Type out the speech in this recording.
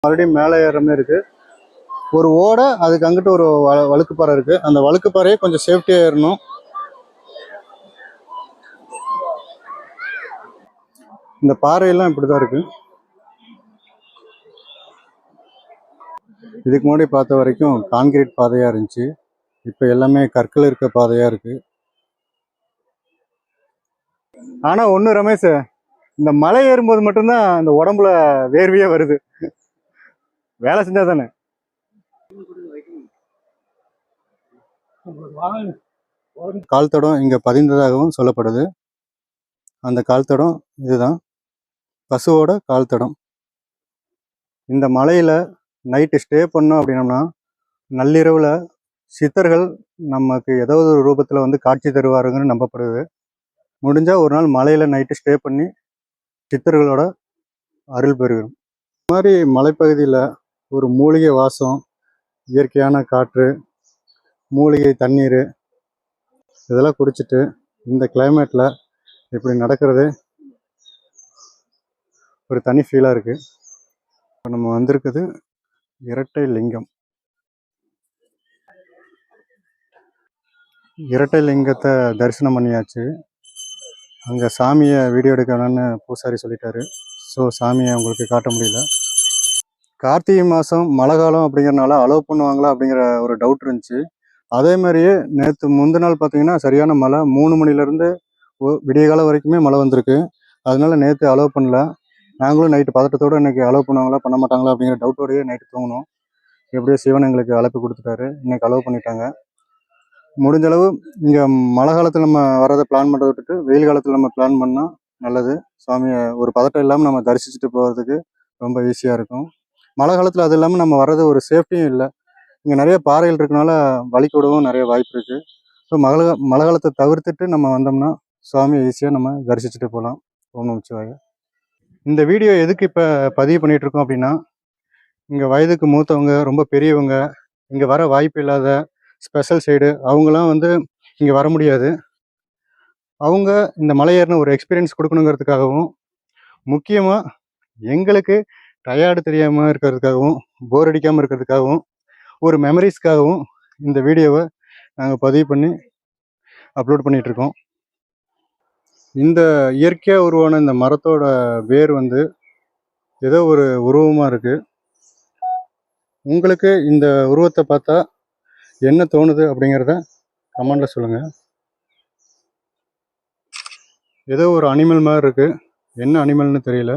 மறுபடியும் மேலே ஏறுற மாதிரி இருக்குது. ஒரு ஓடை, அதுக்கு அங்கிட்டு ஒரு வழுக்குப்பாறை இருக்குது. அந்த வழுக்குப்பாறையே கொஞ்சம் சேஃப்டியாக ஏறணும். இந்த பாறையெல்லாம் இப்படி தான் இருக்குது. இதுக்கு முன்னாடி பார்த்த வரைக்கும் கான்கிரீட் பாதையாக இருந்துச்சு. இப்போ எல்லாமே கற்கள் இருக்க பாதையாக இருக்குது. ஆனால் ஒன்று ரமேஷ், இந்த மலை ஏறும்போது மட்டும்தான் இந்த உடம்புல வேர்வையே வருது. வேலை செஞ்சா தானே. கால் தடம் இங்கே பதிந்ததாகவும் சொல்லப்படுது. அந்த கால் தடம் இதுதான், பசுவோட கால் தடம். இந்த மலையில் நைட்டு ஸ்டே பண்ணோம் அப்படின்னோம்னா நள்ளிரவில் சித்தர்கள் நமக்கு ஏதாவது ஒரு ரூபத்தில் வந்து காட்சி தருவாருங்கன்னு நம்பப்படுது. முடிஞ்சால் ஒரு நாள் மலையில் நைட்டு ஸ்டே பண்ணி சித்தர்களோட அருள் பெறுகிறோம். இந்த மாதிரி மலைப்பகுதியில் ஒரு மூலிகை வாசம், இயற்கையான காற்று, மூலிகை தண்ணீர் இதெல்லாம் குடிச்சிட்டு இந்த கிளைமேட்டில் இப்படி நடக்கிறது ஒரு தனி ஃபீலாக இருக்குது. இப்போ நம்ம வந்திருக்குது இரட்டை லிங்கம். இரட்டை லிங்கத்தை தரிசனம் பண்ணியாச்சு. அங்கே சாமியை வீடியோ எடுக்கணும்னு பூசாரி சொல்லிட்டாரு. ஸோ சாமியை உங்களுக்கு காட்ட முடியல. கார்த்திகை மாதம் மழை காலம் அப்படிங்கிறனால அலோவ் பண்ணுவாங்களா அப்படிங்கிற ஒரு டவுட் இருந்துச்சு. அதே மாதிரியே நேற்று முந்தின நாள் பார்த்தீங்கன்னா சரியான மழை. 3 மணிலேருந்து விடிய காலம் வரைக்குமே மழை வந்திருக்கு. அதனால நேற்று அலோவ் பண்ணல. நாங்களும் நைட்டு பதட்டத்தோடு இன்றைக்கி அலோவ் பண்ணுவாங்களா பண்ண மாட்டாங்களா அப்படிங்கிற டவுட்டோடையே நைட்டு தூங்கணும். எப்படியோ சிவன் எங்களுக்கு அழைப்பு கொடுத்துட்டாரு. இன்றைக்கி அலோவ் பண்ணிட்டாங்க. முடிஞ்சளவு இங்கே மழை காலத்தில் நம்ம வரதை பிளான் பண்ணுறதை விட்டுட்டு வெயில் காலத்தில் நம்ம பிளான் பண்ணால் நல்லது. சுவாமியை ஒரு பதட்டம் இல்லாமல் நம்ம தரிசிச்சுட்டு போகிறதுக்கு ரொம்ப ஈஸியாக இருக்கும். மழை காலத்தில் அது இல்லாமல் நம்ம வர்றது ஒரு சேஃப்டியும் இல்லை. இங்கே நிறைய பாறைகள் இருக்கனால வலிக்கூடவும் நிறைய வாய்ப்பு இருக்குது. ஸோ மழை காலத்தை தவிர்த்துட்டு நம்ம வந்தோம்னா சுவாமியை ஈஸியாக நம்ம தரிசிச்சுட்டு போகலாம். ஓம் நமச்சிவாய. இந்த வீடியோ எதுக்கு இப்போ பதிவு பண்ணிகிட்ருக்கோம் அப்படின்னா, இங்கே வயதுக்கு மூத்தவங்க, ரொம்ப பெரியவங்க, இங்கே வர வாய்ப்பு இல்லாத ஸ்பெஷல் சைடு அவங்களாம் வந்து இங்கே வர முடியாது. அவங்க இந்த மலை ஏறின ஒரு எக்ஸ்பீரியன்ஸ் கொடுக்கணுங்கிறதுக்காகவும், முக்கியமாக எங்களுக்கு டயர்டு தெரியாமல் இருக்கிறதுக்காகவும், போர் அடிக்காமல் இருக்கிறதுக்காகவும், ஒரு மெமரிஸ்க்காகவும் இந்த வீடியோவை நாங்கள் பதிவு பண்ணி அப்லோட் பண்ணிகிட்ருக்கோம். இந்த இயற்கையாக உருவான இந்த மரத்தோட வேர் வந்து ஏதோ ஒரு உருவமாக இருக்குது. உங்களுக்கு இந்த உருவத்தை பார்த்தா என்ன தோணுது அப்படிங்கிறத கமெண்டில் சொல்லுங்கள். ஏதோ ஒரு அனிமல் மாதிரி இருக்குது. என்ன அனிமல்னு தெரியல.